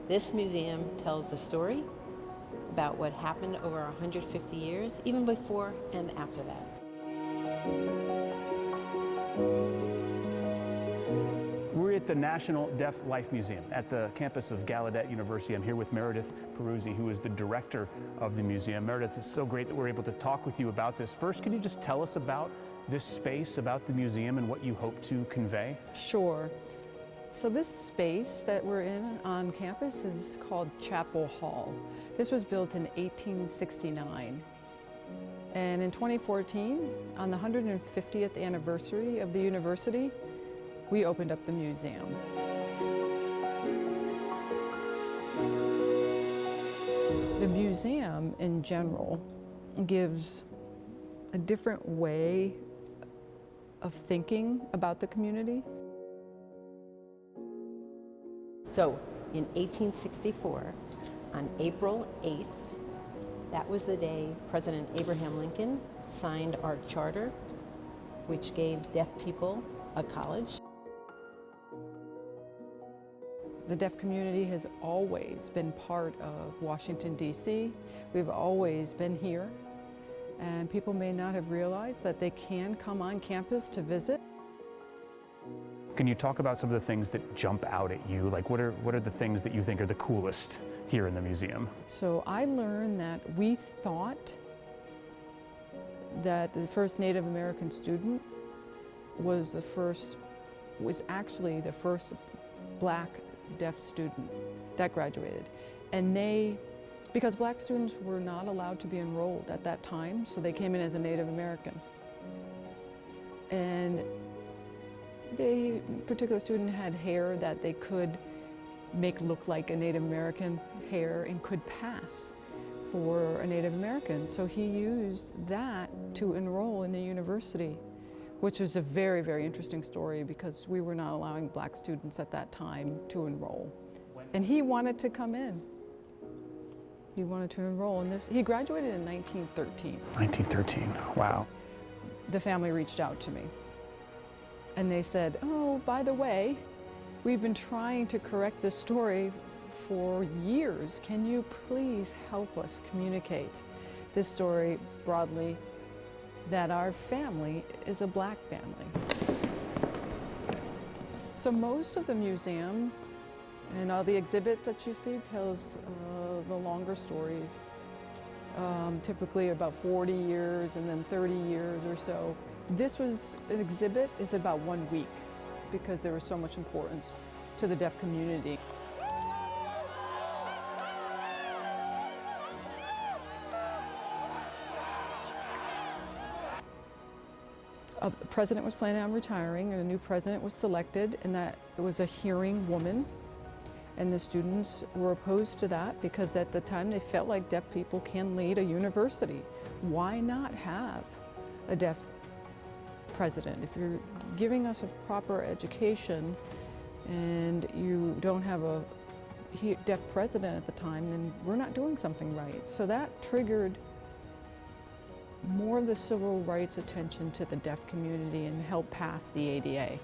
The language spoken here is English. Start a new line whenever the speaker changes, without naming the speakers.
This museum tells the story about what happened over 150 years, even before and after that.
We're at the National Deaf Life Museum at the campus of Gallaudet University. I'm here with Meredith Peruzzi, who is the director of the museum. Meredith, it's so great that we're able to talk with you about this. First, can you just tell us about this space, about the museum, and what you hope to convey?
Sure. So this space that we're in on campus is called Chapel Hall. This was built in 1869. And in 2014, on the 150th anniversary of the university, we opened up the museum. The museum in general gives a different way of thinking about the community.
So in 1864, on April 8th, that was the day President Abraham Lincoln signed our charter, which gave deaf people a college.
The deaf community has always been part of Washington, D.C. We've always been here, and people may not have realized that they can come on campus to visit.
Can you talk about some of the things that jump out at you? Like what are the things that you think are the coolest here in the museum?
So I learned that we thought that the first Native American student was actually the first black deaf student that graduated. And because black students were not allowed to be enrolled at that time, so they came in as a Native American. And the particular student had hair that they could make look like a Native American hair and could pass for a Native American. So he used that to enroll in the university, which was a very, very interesting story because we were not allowing black students at that time to enroll. And he wanted to come in. He wanted to enroll in this. He graduated in 1913.
1913, wow.
The family reached out to me. And they said, oh, by the way, we've been trying to correct this story for years. Can you please help us communicate this story broadly, that our family is a black family? So most of the museum and all the exhibits that you see tells the longer stories, typically about 40 years and then 30 years or so. This was an exhibit is about 1 week because there was so much importance to the deaf community. The president was planning on retiring and a new president was selected, and that it was a hearing woman. And the students were opposed to that because at the time they felt like deaf people can lead a university. Why not have a deaf president? If you're giving us a proper education and you don't have a deaf president at the time, then we're not doing something right. So that triggered more of the civil rights attention to the deaf community and helped pass the ADA.